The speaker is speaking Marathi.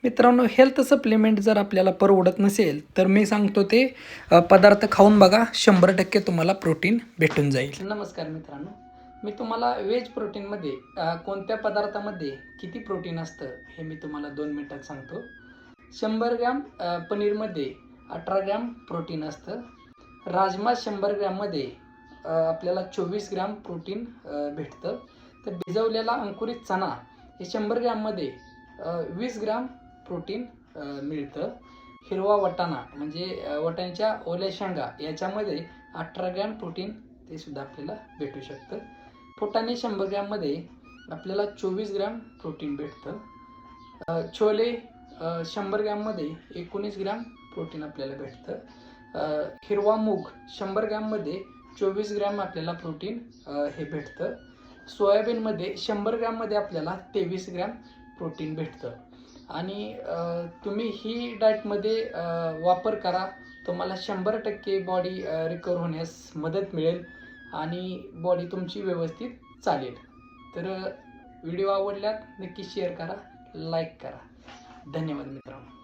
मित्रांनो, हेल्थ सप्लिमेंट जर आपल्याला परवडत नसेल तर मी सांगतो ते पदार्थ खाऊन बघा, 100% तुम्हाला प्रोटीन भेटून जाईल. नमस्कार मित्रांनो, मी तुम्हाला व्हेज प्रोटीनमध्ये कोणत्या पदार्थामध्ये किती प्रोटीन असतं हे मी तुम्हाला 2 मिनिटात सांगतो. 100 ग्रॅम पनीरमध्ये 18 ग्रॅम प्रोटीन असतं. राजमा 100 ग्रॅममध्ये आपल्याला 24 ग्रॅम प्रोटीन भेटतं. तर भिजवलेला अंकुरित चणा हे 100 ग्रॅममध्ये 20 ग्रॅम प्रोटीन मिळतं. हिरवा वाटाणा म्हणजे वाटाण्याच्या ओल्या शेंगा याच्यामध्ये 18 ग्रॅम प्रोटीन ते सुद्धा आपल्याला भेटू शकतं. फुटाणे 100 ग्रॅममध्ये आपल्याला 24 ग्रॅम प्रोटीन भेटतं. छोले 100 ग्रॅममध्ये 19 ग्रॅम प्रोटीन आपल्याला भेटतं. हिरवा मूग 100 ग्रॅममध्ये 24 ग्रॅम आपल्याला प्रोटीन हे भेटतं. सोयाबीनमध्ये 100 ग्रॅममध्ये आपल्याला 23 ग्रॅम प्रोटीन भेटतं. आणि तुम्ही ही डाएटमध्ये वापर करा, तुम्हाला 100% बॉडी रिकवर होण्यास मदत मिळेल आणि बॉडी तुमची व्यवस्थित चालेल. तर व्हिडिओ आवडल्यास नक्की शेअर करा, लाईक करा. धन्यवाद मित्रांनो.